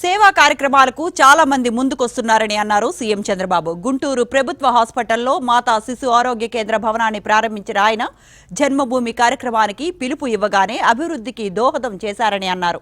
సేవా కార్యక్రమాలకు చాలా మంది ముందుకొస్తున్నారని అన్నారు సీఎం చంద్రబాబు. గుంటూరు ప్రభుత్వ హాస్పిటల్లో మాతా శిశు ఆరోగ్య కేంద్ర భవనాన్ని ప్రారంభించిన ఆయన జన్మభూమి కార్యక్రమానికి పిలుపు ఇవ్వగానే అభివృద్ధికి దోహదం చేశారని అన్నారు.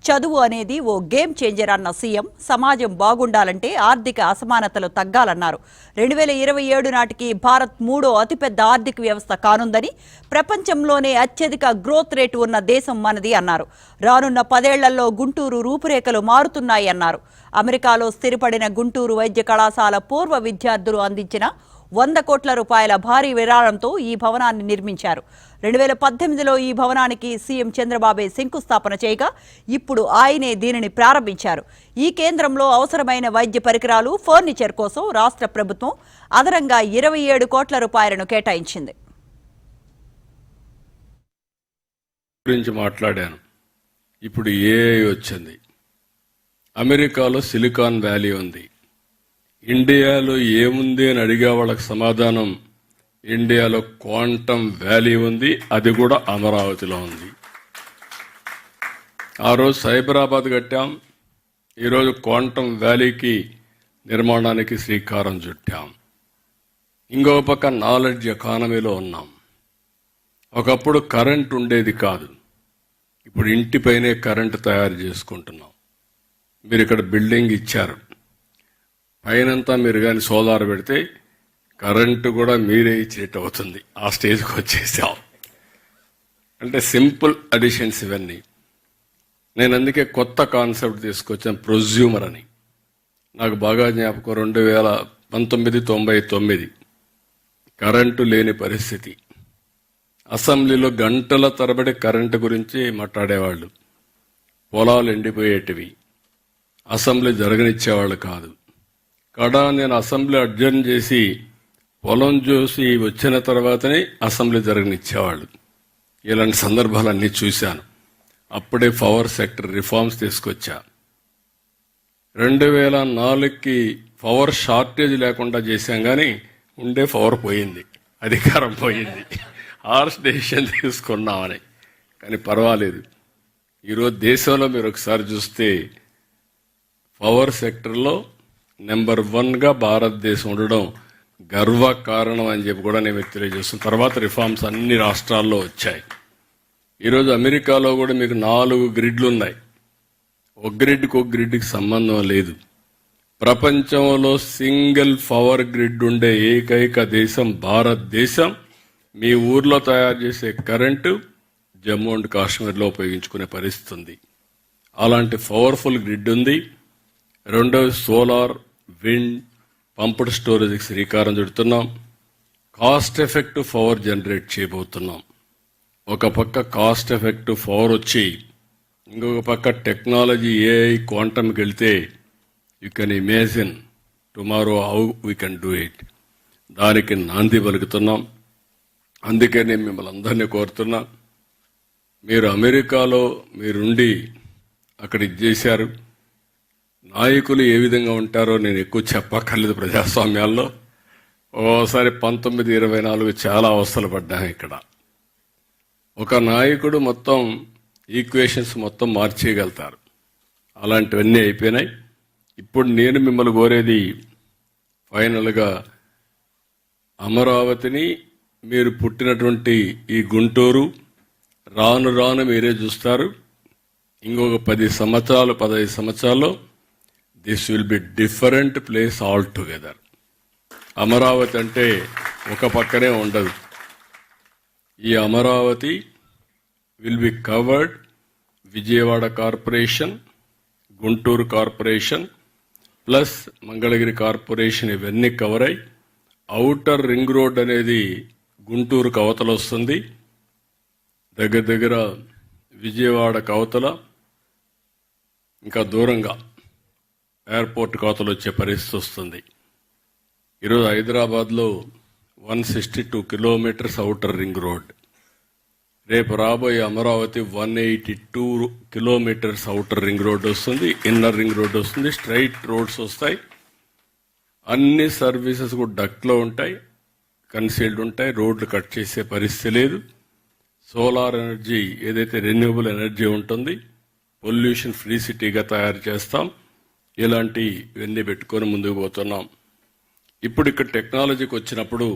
చదువు అనేది ఓ గేమ్ చేంజర్ అన్న సీఎం సమాజం బాగుండాలంటే ఆర్థిక అసమానతలు తగ్గాలన్నారు. 2027 నాటికి భారత్ 3వ అతిపెద్ద ఆర్థిక వ్యవస్థ కానుందని, ప్రపంచంలోనే అత్యధిక గ్రోత్ రేటు ఉన్న దేశం మనది అన్నారు. రానున్న 10 ఏళ్లలో గుంటూరు రూపురేఖలు మారుతున్నాయి అన్నారు. అమెరికాలో స్థిరపడిన గుంటూరు వైద్య కళాశాల పూర్వ విద్యార్థులు అందించిన 100 కోట్ల రూపాయల భారీ విరాళంతో ఈ భవనాన్ని నిర్మించారు. 2018లో ఈ భవనానికి సీఎం చంద్రబాబే శంకుస్థాపన చేయగా ఇప్పుడు ఆయనే దీనిని ప్రారంభించారు. ఈ కేంద్రంలో అవసరమైన వైద్య పరికరాలు, ఫర్నిచర్ కోసం రాష్ట్ర ప్రభుత్వం అదనంగా 27 కోట్ల రూపాయలను కేటాయించింది. గురించి మాట్లాడాను. ఇప్పుడు ఏఐ వచ్చింది. అమెరికాలో సిలికాన్ వ్యాలీ ఉంది. ఇండియాలో ఏముంది అని అడిగే వాళ్ళకి సమాధానం ఇండియాలో క్వాంటమ్ వ్యాలీ ఉంది, అది కూడా అమరావతిలో ఉంది. ఆ రోజు సైబరాబాద్ కట్టాం, ఈరోజు క్వాంటమ్ వ్యాలీకి నిర్మాణానికి శ్రీకారం చుట్టాం. ఇంకో పక్క నాలెడ్జ్ ఎకానమీలో ఉన్నాం. ఒకప్పుడు కరెంట్ ఉండేది కాదు, ఇప్పుడు ఇంటిపైనే కరెంటు తయారు చేసుకుంటున్నాం. మీరు ఇక్కడ బిల్డింగ్ ఇచ్చారు, పైనంతా మీరు కానీ సోలార్ పెడితే కరెంటు కూడా మీరే ఇచ్చేట్టు అవుతుంది. ఆ స్టేజ్కి వచ్చేసాం. అంటే సింపుల్ అడిషన్స్ ఇవన్నీ. నేను అందుకే కొత్త కాన్సెప్ట్ తీసుకొచ్చాను, ప్రొజ్యూమర్ అని. నాకు బాగా జ్ఞాపకం, 1999 కరెంటు లేని పరిస్థితి. అసెంబ్లీలో గంటల తరబడి కరెంటు గురించి మాట్లాడేవాళ్ళు. పొలాలు ఎండిపోయేటివి, అసెంబ్లీ జరగనిచ్చేవాళ్ళు కాదు. కాడా నేను అసెంబ్లీ అడ్జర్న్ చేసి పొలం చూసి వచ్చిన తర్వాతనే అసెంబ్లీ జరగనిచ్చేవాళ్ళు. ఇలాంటి సందర్భాలన్నీ చూశాను. అప్పుడే పవర్ సెక్టర్ రిఫార్మ్స్ తీసుకొచ్చా. 2004కి పవర్ షార్టేజ్ లేకుండా చేశాం, కానీ ఉండే పవర్ పోయింది, అధికారం పోయింది. హార్ష్ డెసిషన్ తీసుకున్నామని. కానీ పర్వాలేదు. ఈరోజు దేశంలో మీరు ఒకసారి చూస్తే పవర్ సెక్టర్లో నెంబర్ 1గా భారతదేశం ఉండడం గర్వకారణం అని చెప్పి కూడా నేను తెలియజేస్తున్నాను. తర్వాత రిఫార్మ్స్ అన్ని రాష్ట్రాల్లో వచ్చాయి. ఈరోజు అమెరికాలో కూడా మీకు 4 గ్రిడ్లు ఉన్నాయి. ఒక గ్రిడ్కి సంబంధం లేదు. ప్రపంచంలో సింగిల్ పవర్ గ్రిడ్ ఉండే ఏకైక దేశం భారతదేశం. మీ ఊర్లో తయారు చేసే కరెంటు జమ్మూ అండ్ కాశ్మీర్లో ఉపయోగించుకునే పరిస్థితి ఉంది. అలాంటి పవర్ఫుల్ గ్రిడ్ ఉంది. రెండోది సోలార్, విండ్, పంప్డ్ స్టోరేజ్కి శ్రీకారం చుడుతున్నాం. కాస్ట్ ఎఫెక్టివ్ పవర్ జనరేట్ చేయబోతున్నాం. ఒక పక్క కాస్ట్ ఎఫెక్టివ్ పవర్ వచ్చి, ఇంకొక పక్క టెక్నాలజీ ఏఐ క్వాంటమ్కి వెళ్తే you can imagine tomorrow how we can do it. దానికి నాంది పలుకుతున్నాం. అందుకే నేను మిమ్మల్ని అందరినీ కోరుతున్నా, మీరు అమెరికాలో మీరుండి అక్కడ ఇది చేశారు. నాయకులు ఏ విధంగా ఉంటారో నేను ఎక్కువ చెప్పక్కర్లేదు. ప్రజాస్వామ్యాల్లో ఓసారి 1924 చాలా అవస్థలు పడ్డాను. ఇక్కడ ఒక నాయకుడు మొత్తం ఈక్వేషన్స్ మొత్తం మార్చేయగలుగుతారు. అలాంటివన్నీ అయిపోయినాయి. ఇప్పుడు నేను మిమ్మల్ని కోరేది ఫైనల్గా అమరావతిని, మీరు పుట్టినటువంటి ఈ గుంటూరు రాను రాను మీరే చూస్తారు. ఇంకొక 10 సంవత్సరాలు 15 సంవత్సరాల్లో this will be different place all together. Amaravati అంటే ఒక పక్కనే ఉండదు. ఈ Amaravati will be covered. Vijayawada corporation, Guntur corporation plus Mangalagiri corporation ఇవన్నీ కవర్ అయి ఔటర్ రింగ్ రోడ్ అనేది గుంటూరు కవతల వస్తుంది. దగ్గర విజయవాడ కవతల ఇంకా దూరంగా ఎయిర్పోర్ట్ కవతలు వచ్చే పరిస్థితి వస్తుంది. ఈరోజు హైదరాబాద్లో 162 కిలోమీటర్స్ ఔటర్ రింగ్ రోడ్. రేపు రాబోయే Amaravati 182 kilometres outer ring road వస్తుంది, ఇన్నర్ రింగ్ రోడ్ వస్తుంది, స్ట్రైట్ రోడ్స్ వస్తాయి. అన్ని సర్వీసెస్ కూడా డక్ట్లో ఉంటాయి, కన్సీల్డ్ ఉంటాయి. రోడ్లు కట్ చేసే పరిస్థితి లేదు. సోలార్ ఎనర్జీ ఏదైతే రెన్యూబుల్ ఎనర్జీ ఉంటుంది పొల్యూషన్ ఫ్రీ సిటీగా తయారు చేస్తాం. ఇలాంటి ఇవన్నీ పెట్టుకొని ముందుకు పోతున్నాం. ఇప్పుడు ఇక్కడ టెక్నాలజీకి వచ్చినప్పుడు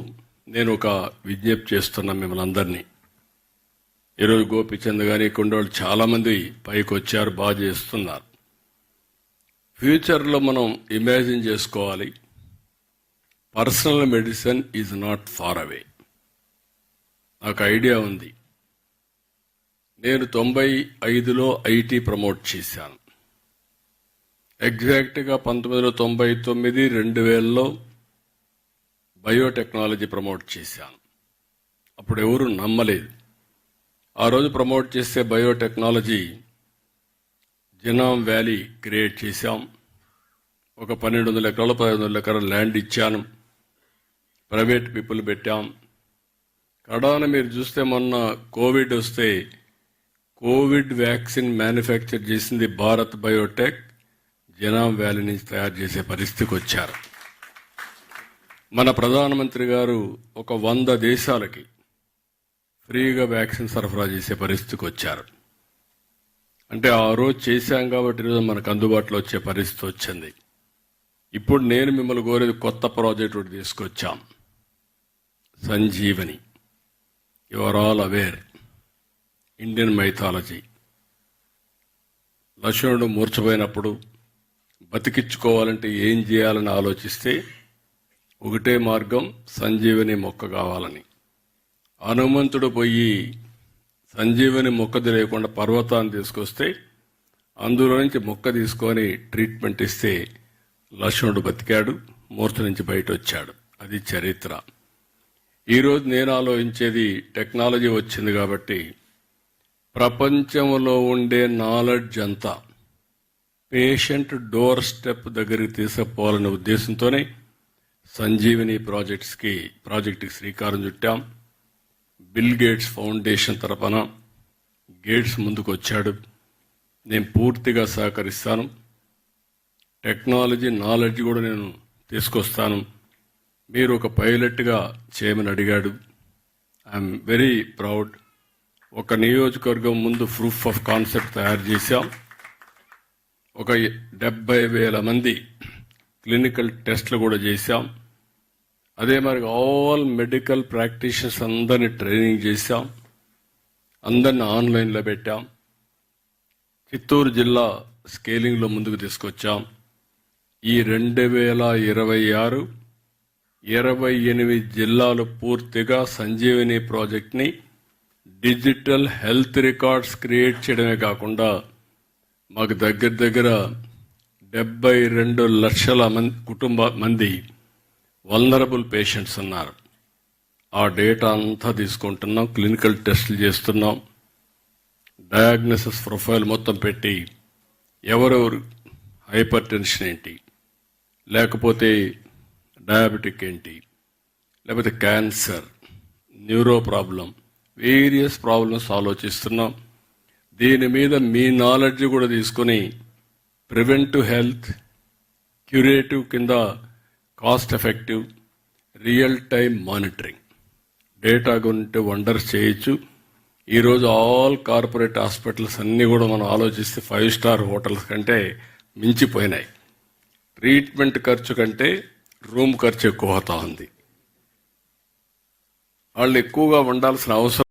నేను ఒక విజ్ఞప్తి చేస్తున్నా మిమ్మల్ని అందరినీ. ఈరోజు గోపిచంద్ గారి కొండోళ్ళు చాలా మంది పైకి వచ్చారు, బాగా చేస్తున్నారు. ఫ్యూచర్లో మనం ఇమాజిన్ చేసుకోవాలి, personal medicine is not far away. నాకు ఐడియా ఉంది. నేను 95లో ఐటీ ప్రమోట్ చేశాను. ఎగ్జాక్ట్గా 1999, 2000లో బయోటెక్నాలజీ ప్రమోట్ చేశాను. అప్పుడు ఎవరు నమ్మలేదు. ఆ రోజు ప్రమోట్ చేసే బయోటెక్నాలజీ జినామ్ వ్యాలీ క్రియేట్ చేశాం. ఒక 1200 ఎకరాలు 1500 ఎకరాలు ల్యాండ్ ఇచ్చాను. ప్రైవేట్ పీపుల్ పెట్టాం. కడాన మీరు చూస్తే మొన్న కోవిడ్ వస్తే కోవిడ్ వ్యాక్సిన్ మ్యానుఫ్యాక్చర్ చేసింది భారత్ బయోటెక్. జినామ్ వ్యాలీ నుంచి తయారు చేసే పరిస్థితికి వచ్చారు. మన ప్రధానమంత్రి గారు ఒక 100 దేశాలకి ఫ్రీగా వ్యాక్సిన్ సరఫరా చేసే పరిస్థితికి వచ్చారు. అంటే ఆ రోజు చేశాం కాబట్టి ఈరోజు మనకు అందుబాటులో వచ్చే పరిస్థితి వచ్చింది. ఇప్పుడు నేను మిమ్మల్ని కోరేది కొత్త ప్రాజెక్ట్ ఒకటి తీసుకొచ్చాం, Sanjeevani. You are all aware, Indian mythology. లక్ష్మణుడు మూర్ఛపోయినప్పుడు బతికించుకోవాలంటే ఏం చేయాలని ఆలోచిస్తే ఒకటే మార్గం, సంజీవని మొక్క కావాలని. హనుమంతుడు పోయి సంజీవని మొక్క తెలియకుండా పర్వతాన్ని తీసుకొస్తే అందులో నుంచి మొక్క తీసుకొని ట్రీట్మెంట్ ఇస్తే లక్ష్మణుడు బతికాడు, మూర్ఛ నుంచి బయట వచ్చాడు. అది చరిత్ర. ఈరోజు నేను ఆలోచించేది, టెక్నాలజీ వచ్చింది కాబట్టి ప్రపంచంలో ఉండే నాలెడ్జ్ అంతా పేషెంట్ డోర్ స్టెప్ దగ్గరికి తీసుకుపోవాలనే ఉద్దేశంతోనే సంజీవని ప్రాజెక్టుకి శ్రీకారం చుట్టాం. బిల్ గేట్స్ ఫౌండేషన్ తరపున గేట్స్ ముందుకు వచ్చాడు. నేను పూర్తిగా సహకరిస్తాను. టెక్నాలజీ నాలెడ్జ్ కూడా నేను తీసుకొస్తాను. మీరు ఒక పైలట్గా చేయమని అడిగాడు. I'm very proud. ఒక నియోజకవర్గం ముందు ప్రూఫ్ ఆఫ్ కాన్సెప్ట్ తయారు చేశాం. ఒక 70,000 మంది క్లినికల్ టెస్ట్లు కూడా చేశాం. అదే మరి ఆల్ మెడికల్ ప్రాక్టీషనర్స్ అందరినీ ట్రైనింగ్ చేశాం. అందరిని ఆన్లైన్లో పెట్టాం. చిత్తూరు జిల్లా స్కేలింగ్లో ముందుకు తీసుకొచ్చాం. ఈ 2026 28 జిల్లాలు పూర్తిగా సంజీవని ప్రాజెక్ట్ని డిజిటల్ హెల్త్ రికార్డ్స్ క్రియేట్ చేయడమే కాకుండా మాకు దగ్గర 72 లక్షల మంది వల్నరబుల్ పేషెంట్స్ ఉన్నారు. ఆ డేటా అంతా తీసుకుంటున్నాం, క్లినికల్ టెస్టులు చేస్తున్నాం, డయాగ్నోసిస్ ప్రొఫైల్ మొత్తం పెట్టి ఎవరెవరు హైపర్ టెన్షన్ ఏంటి, లేకపోతే డయాబెటిక్ ఏంటి, లేకపోతే cancer, neuro problem, various problems ఆలోచిస్తున్నాం. దీని మీద మీ నాలెడ్జ్ కూడా తీసుకొని ప్రివెంటివ్ హెల్త్, క్యూరేటివ్ కింద cost effective, real time monitoring data గురించి వండర్స్ చేయొచ్చు. ఈరోజు ఆల్ కార్పొరేట్ హాస్పిటల్స్ అన్నీ కూడా మనం ఆలోచిస్తే 5 స్టార్ హోటల్స్ కంటే మించిపోయినాయి. ట్రీట్మెంట్ ఖర్చు కంటే రూమ్ ఖర్చు ఎక్కువ అవుతా ఉంది. వాళ్ళు ఎక్కువగా ఉండాల్సిన అవసరం